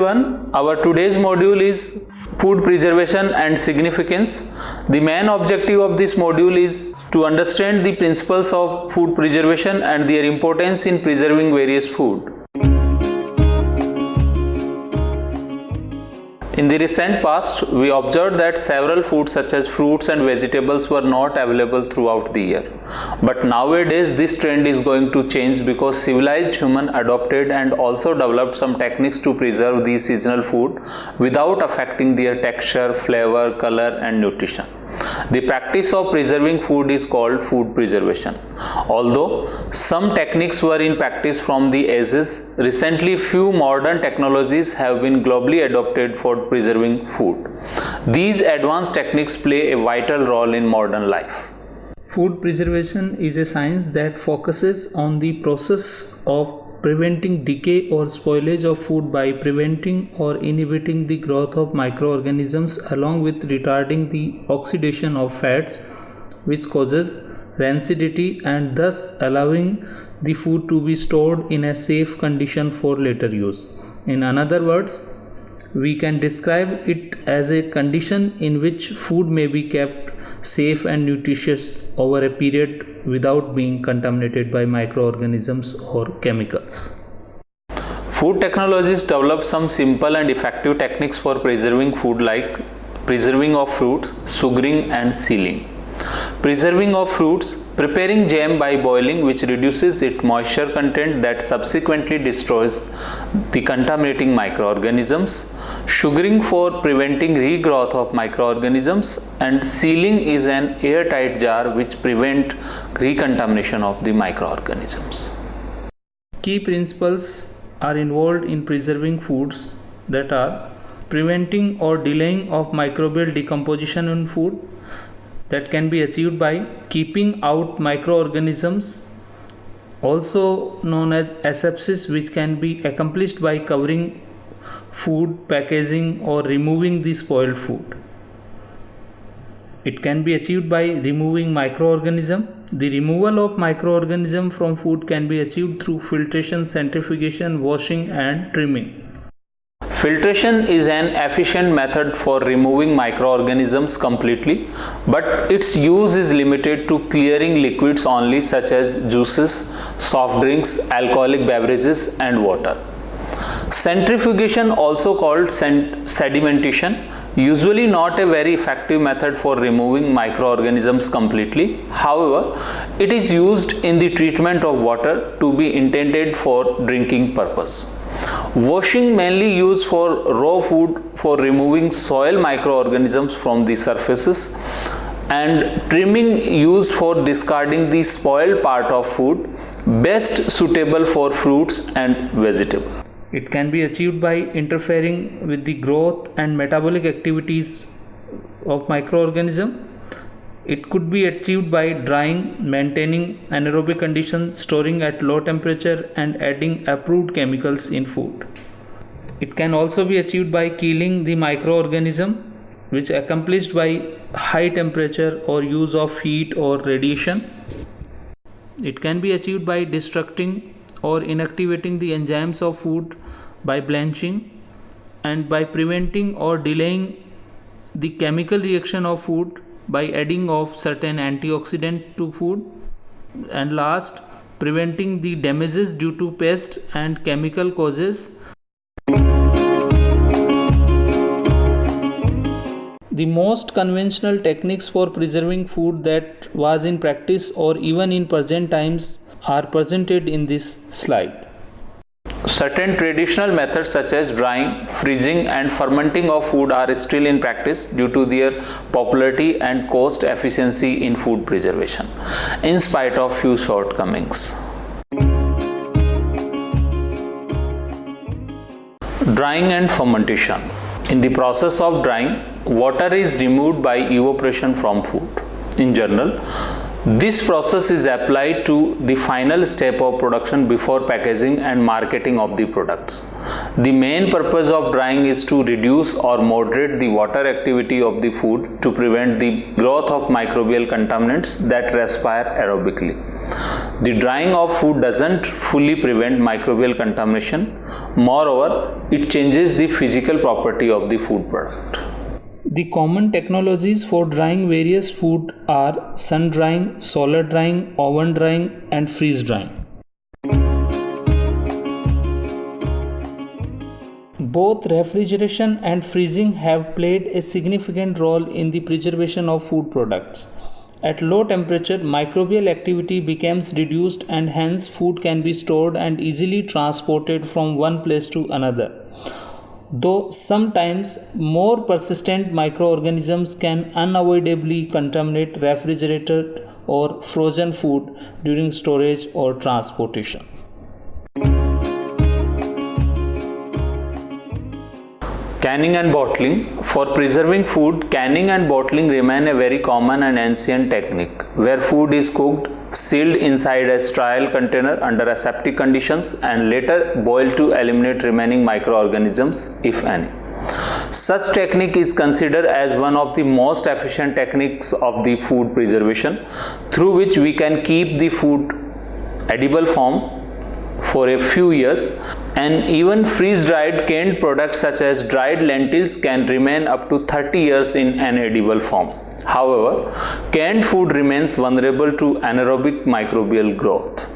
everyone, our today's module is food preservation and significance. The main objective of this module is to understand the principles of food preservation and their importance in preserving various food. In the recent past, we observed that several foods such as fruits and vegetables were not available throughout the year. But nowadays this trend is going to change because civilized human adopted and also developed some techniques to preserve these seasonal food without affecting their texture, flavor, color and nutrition. The practice of preserving food is called food preservation. Although some techniques were in practice from the ages, recently few modern technologies have been globally adopted for preserving food. These advanced techniques play a vital role in modern life. Food preservation is a science that focuses on the process of preventing decay or spoilage of food by preventing or inhibiting the growth of microorganisms along with retarding the oxidation of fats, which causes rancidity and thus allowing the food to be stored in a safe condition for later use. In other words, we can describe it as a condition in which food may be kept safe and nutritious over a period without being contaminated by microorganisms or chemicals. Food technologists develop some simple and effective techniques for preserving food like preserving of fruits, sugaring and sealing. Preserving of fruits: preparing jam by boiling, which reduces its moisture content that subsequently destroys the contaminating microorganisms. Sugaring for preventing regrowth of microorganisms, and sealing is an airtight jar which prevents recontamination of the microorganisms. Key principles are involved in preserving foods, that are preventing or delaying of microbial decomposition in food, that can be achieved by keeping out microorganisms, also known as asepsis, which can be accomplished by covering food, packaging or removing the spoiled food. It can be achieved by removing microorganism. The removal of microorganism from food can be achieved through filtration, centrifugation, washing and trimming. Filtration is an efficient method for removing microorganisms completely, but its use is limited to clearing liquids only, such as juices, soft drinks, alcoholic beverages and water. Centrifugation, also called sedimentation, usually not a very effective method for removing microorganisms completely. However, it is used in the treatment of water to be intended for drinking purpose. Washing, mainly used for raw food for removing soil microorganisms from the surfaces, and trimming used for discarding the spoiled part of food, best suitable for fruits and vegetables. It can be achieved by interfering with the growth and metabolic activities of microorganism. It could be achieved by drying, maintaining anaerobic conditions, storing at low temperature and adding approved chemicals in food. It can also be achieved by killing the microorganism, which accomplished by high temperature or use of heat or radiation. It can be achieved by destructing or inactivating the enzymes of food by blanching, and by preventing or delaying the chemical reaction of food by adding of certain antioxidant to food, and last, preventing the damages due to pest and chemical causes. The most conventional techniques for preserving food that was in practice or even in present times are presented in this slide. Certain traditional methods such as drying, freezing and fermenting of food are still in practice due to their popularity and cost efficiency in food preservation, in spite of few shortcomings. Drying and fermentation. In the process of drying, water is removed by evaporation from food. In general, this process is applied to the final step of production before packaging and marketing of the products. The main purpose of drying is to reduce or moderate the water activity of the food to prevent the growth of microbial contaminants that respire aerobically. The drying of food doesn't fully prevent microbial contamination. Moreover, it changes the physical property of the food product. The common technologies for drying various food are sun drying, solar drying, oven drying, and freeze drying. Both refrigeration and freezing have played a significant role in the preservation of food products. At low temperature, microbial activity becomes reduced and hence food can be stored and easily transported from one place to another. Though sometimes more persistent microorganisms can unavoidably contaminate refrigerated or frozen food during storage or transportation. Canning and bottling. For preserving food, canning and bottling remain a very common and ancient technique where food is cooked, sealed inside a sterile container under aseptic conditions and later boiled to eliminate remaining microorganisms, if any. Such technique is considered as one of the most efficient techniques of the food preservation, through which we can keep the food edible form for a few years, and even freeze-dried canned products such as dried lentils can remain up to 30 years in an edible form. However, canned food remains vulnerable to anaerobic microbial growth.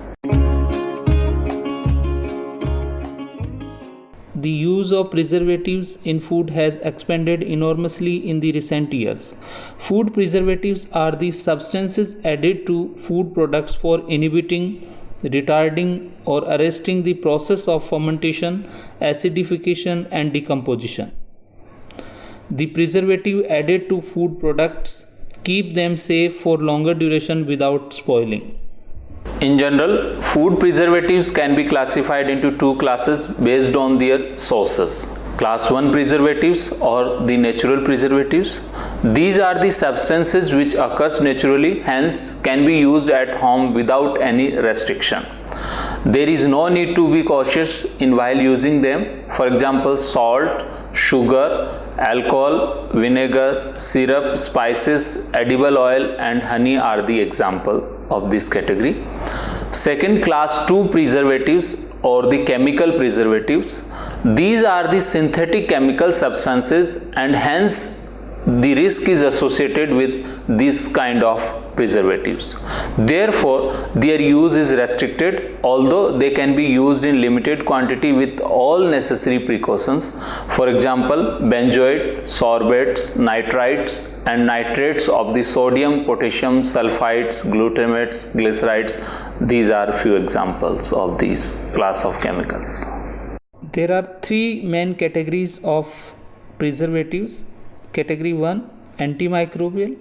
The use of preservatives in food has expanded enormously in the recent years. Food preservatives are the substances added to food products for inhibiting, retarding, or arresting the process of fermentation, acidification, and decomposition. The preservative added to food products keep them safe for longer duration without spoiling. In general, food preservatives can be classified into two classes based on their sources. Class 1 preservatives or the natural preservatives. These are the substances which occurs naturally, hence can be used at home without any restriction. There is no need to be cautious in while using them. For example, salt, sugar, alcohol, vinegar, syrup, spices, edible oil and honey are the example of this category. Second, class 2 preservatives or the chemical preservatives. These are the synthetic chemical substances and hence the risk is associated with this kind of preservatives. Therefore, their use is restricted, although they can be used in limited quantity with all necessary precautions. For example, benzoate, sorbates, nitrites and nitrates of the sodium, potassium, sulfites, glutamates, glycerides. These are few examples of these class of chemicals. There are three main categories of preservatives. Category 1, antimicrobial.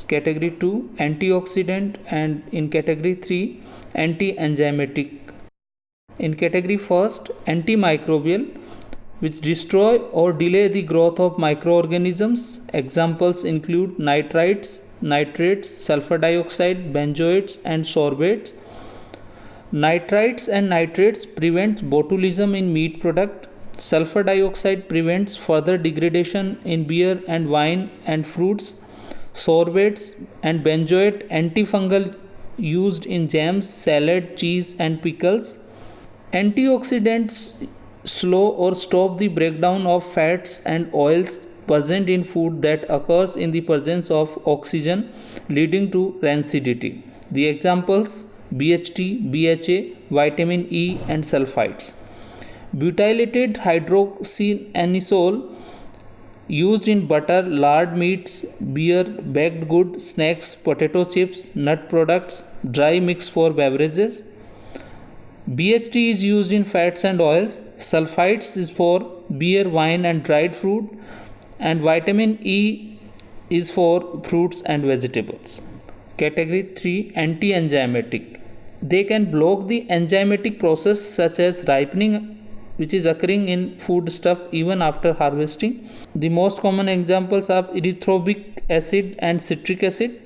Category 2, antioxidant, and in category 3, anti-enzymatic. In category 1st, antimicrobial, which destroy or delay the growth of microorganisms. Examples include nitrites, nitrates, sulfur dioxide, benzoates and sorbates. Nitrites and nitrates prevents botulism in meat product. Sulfur dioxide prevents further degradation in beer and wine and fruits. Sorbates and benzoate antifungal used in jams, salad, cheese and pickles. Antioxidants slow or stop the breakdown of fats and oils present in food that occurs in the presence of oxygen, leading to rancidity. The examples: BHT, BHA, vitamin E and sulfites. Butylated hydroxyanisole used in butter, lard meats, beer, baked goods, snacks, potato chips, nut products, dry mix for beverages. BHT is used in fats and oils. Sulfites is for beer, wine and dried fruit, and vitamin E is for fruits and vegetables. Category 3, anti-enzymatic. They can block the enzymatic process such as ripening, which is occurring in food stuff even after harvesting. The most common examples are erythrobic acid and citric acid.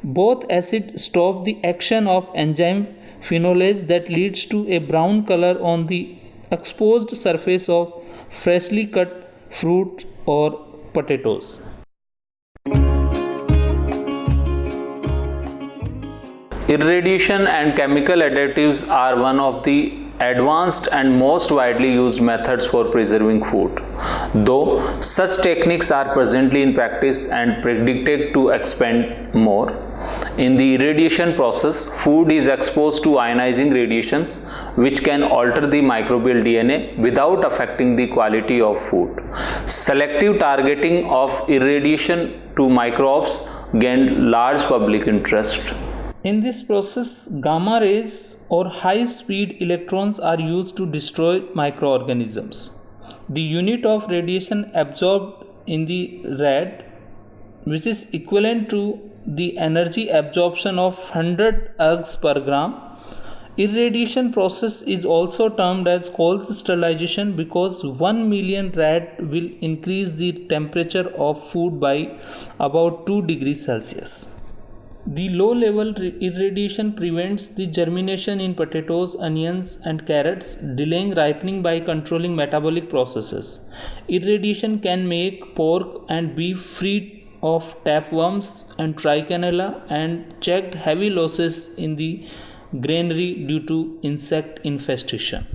Both acids stop the action of enzyme phenolase that leads to a brown color on the exposed surface of freshly cut fruit or potatoes. Irradiation and chemical additives are one of the advanced and most widely used methods for preserving food, though such techniques are presently in practice and predicted to expand more. In the irradiation process, food is exposed to ionizing radiations which can alter the microbial DNA without affecting the quality of food. Selective targeting of irradiation to microbes gained large public interest. In this process, gamma rays or high speed electrons are used to destroy microorganisms. The unit of radiation absorbed in the rad, which is equivalent to the energy absorption of 100 ergs per gram. Irradiation process is also termed as cold sterilization because 1 million rad will increase the temperature of food by about 2 degrees Celsius. The low level irradiation prevents the germination in potatoes, onions, and carrots, delaying ripening by controlling metabolic processes. Irradiation can make pork and beef free of tapeworms and trichinella and checked heavy losses in the granary due to insect infestation.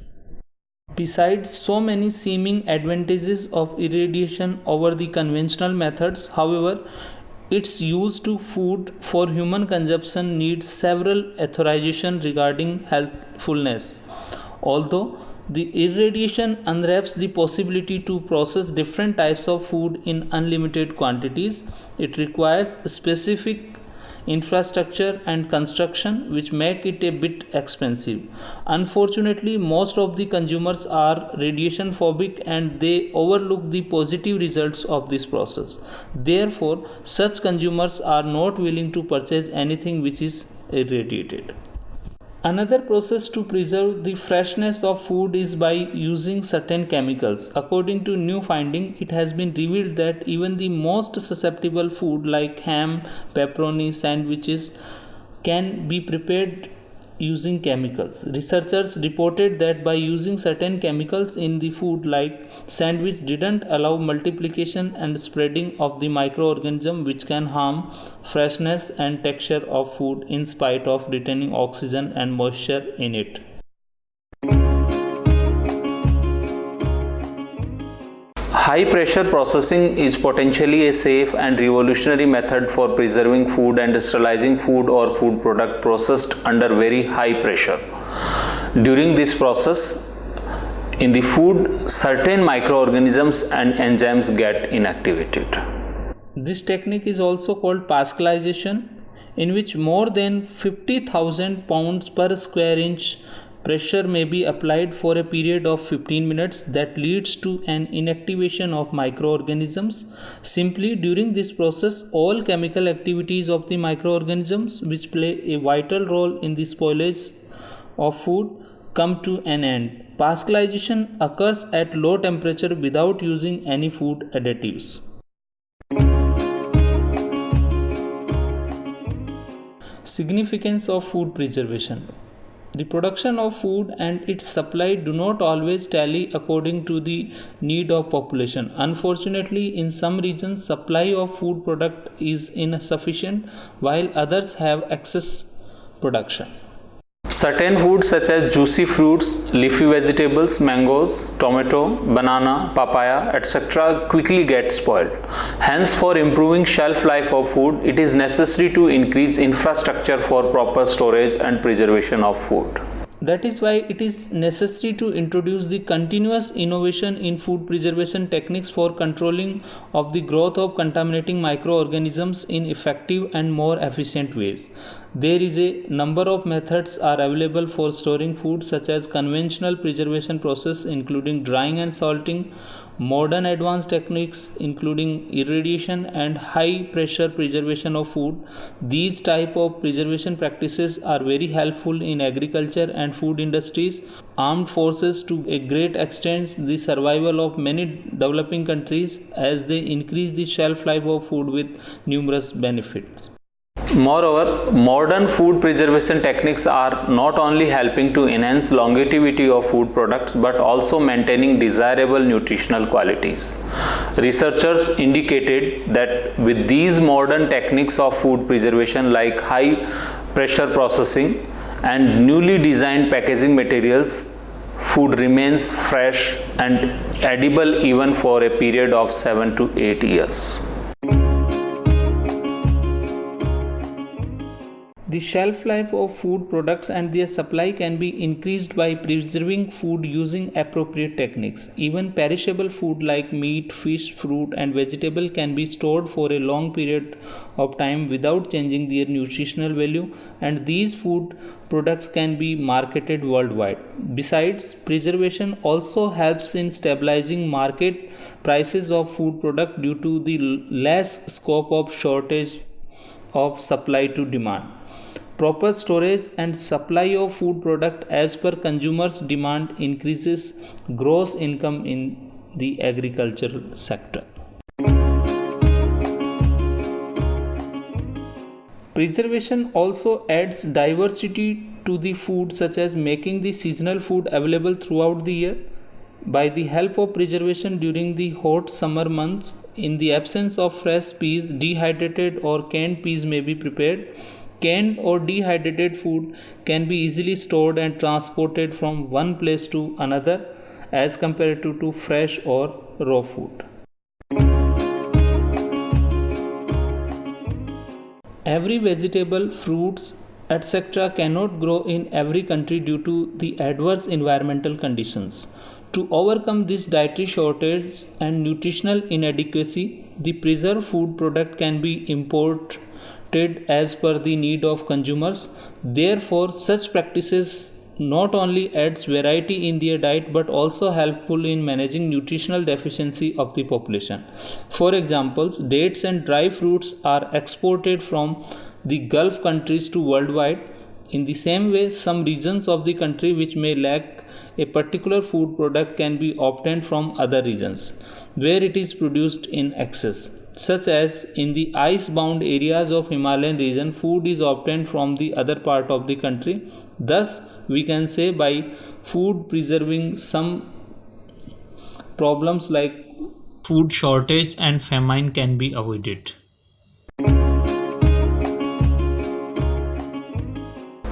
Besides so many seeming advantages of irradiation over the conventional methods, however, its use to food for human consumption needs several authorizations regarding healthfulness. Although the irradiation unwraps the possibility to process different types of food in unlimited quantities, it requires specific infrastructure and construction which make it a bit expensive. Unfortunately, most of the consumers are radiation phobic and they overlook the positive results of this process. Therefore, such consumers are not willing to purchase anything which is irradiated. Another process to preserve the freshness of food is by using certain chemicals. According to new finding, it has been revealed that even the most susceptible food like ham, pepperoni, sandwiches can be prepared using chemicals. Researchers reported that by using certain chemicals in the food like sandwich didn't allow multiplication and spreading of the microorganism which can harm freshness and texture of food in spite of retaining oxygen and moisture in it. High pressure processing is potentially a safe and revolutionary method for preserving food and sterilizing food or food product processed under very high pressure. During this process, in the food, certain microorganisms and enzymes get inactivated. This technique is also called Pascalization, in which more than 50,000 pounds per square inch pressure may be applied for a period of 15 minutes that leads to an inactivation of microorganisms. Simply, during this process, all chemical activities of the microorganisms which play a vital role in the spoilage of food come to an end. Pascalization occurs at low temperature without using any food additives. Significance of food preservation. The production of food and its supply do not always tally according to the need of population. Unfortunately, in some regions, supply of food product is insufficient while others have excess production. Certain foods such as juicy fruits, leafy vegetables, mangoes, tomato, banana, papaya, etc. quickly get spoiled. Hence, for improving shelf life of food, it is necessary to increase infrastructure for proper storage and preservation of food. That is why it is necessary to introduce the continuous innovation in food preservation techniques for controlling of the growth of contaminating microorganisms in effective and more efficient ways. There is a number of methods are available for storing food such as conventional preservation process including drying and salting, modern advanced techniques including irradiation and high pressure preservation of food. These type of preservation practices are very helpful in agriculture and food industries. Armed forces to a great extent the survival of many developing countries as they increase the shelf life of food with numerous benefits. Moreover, modern food preservation techniques are not only helping to enhance longevity of food products but also maintaining desirable nutritional qualities. Researchers indicated that with these modern techniques of food preservation like high pressure processing, and newly designed packaging materials, food remains fresh and edible even for a period of 7 to 8 years. The shelf life of food products and their supply can be increased by preserving food using appropriate techniques. Even perishable food like meat, fish, fruit, and vegetable can be stored for a long period of time without changing their nutritional value, and these food products can be marketed worldwide. Besides, preservation also helps in stabilizing market prices of food product due to the less scope of shortage of supply to demand. Proper storage and supply of food product as per consumers' demand increases gross income in the agricultural sector. Preservation also adds diversity to the food, such as making the seasonal food available throughout the year. By the help of preservation during the hot summer months, in the absence of fresh peas, dehydrated or canned peas may be prepared. Canned or dehydrated food can be easily stored and transported from one place to another as compared to fresh or raw food. Every vegetable, fruits, etc. cannot grow in every country due to the adverse environmental conditions. To overcome this dietary shortage and nutritional inadequacy, the preserved food product can be imported as per the need of consumers. Therefore, such practices not only adds variety in their diet but also helpful in managing nutritional deficiency of the population. For example, dates and dry fruits are exported from the Gulf countries to worldwide. In the same way, some regions of the country which may lack a particular food product can be obtained from other regions where it is produced in excess. Such as in the ice-bound areas of Himalayan region, food is obtained from the other part of the country. Thus, we can say by food preserving, some problems like food shortage and famine can be avoided.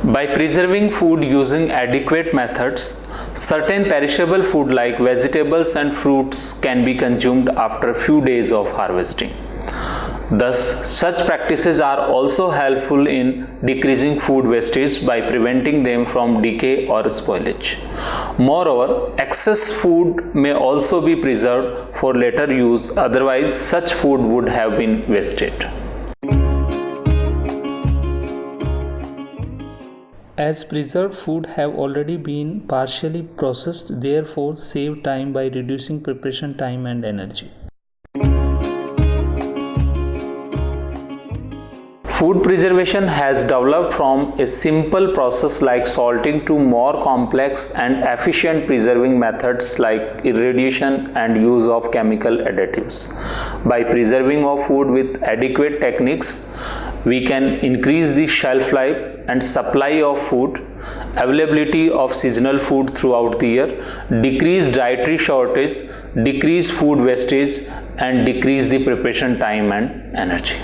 By preserving food using adequate methods, certain perishable food like vegetables and fruits can be consumed after a few days of harvesting. Thus, such practices are also helpful in decreasing food wastage by preventing them from decay or spoilage. Moreover, excess food may also be preserved for later use, otherwise such food would have been wasted. As preserved food have already been partially processed, therefore save time by reducing preparation time and energy. Food preservation has developed from a simple process like salting to more complex and efficient preserving methods like irradiation and use of chemical additives. By preserving our food with adequate techniques, we can increase the shelf life and supply of food, availability of seasonal food throughout the year, decrease dietary shortage, decrease food wastage, and decrease the preparation time and energy.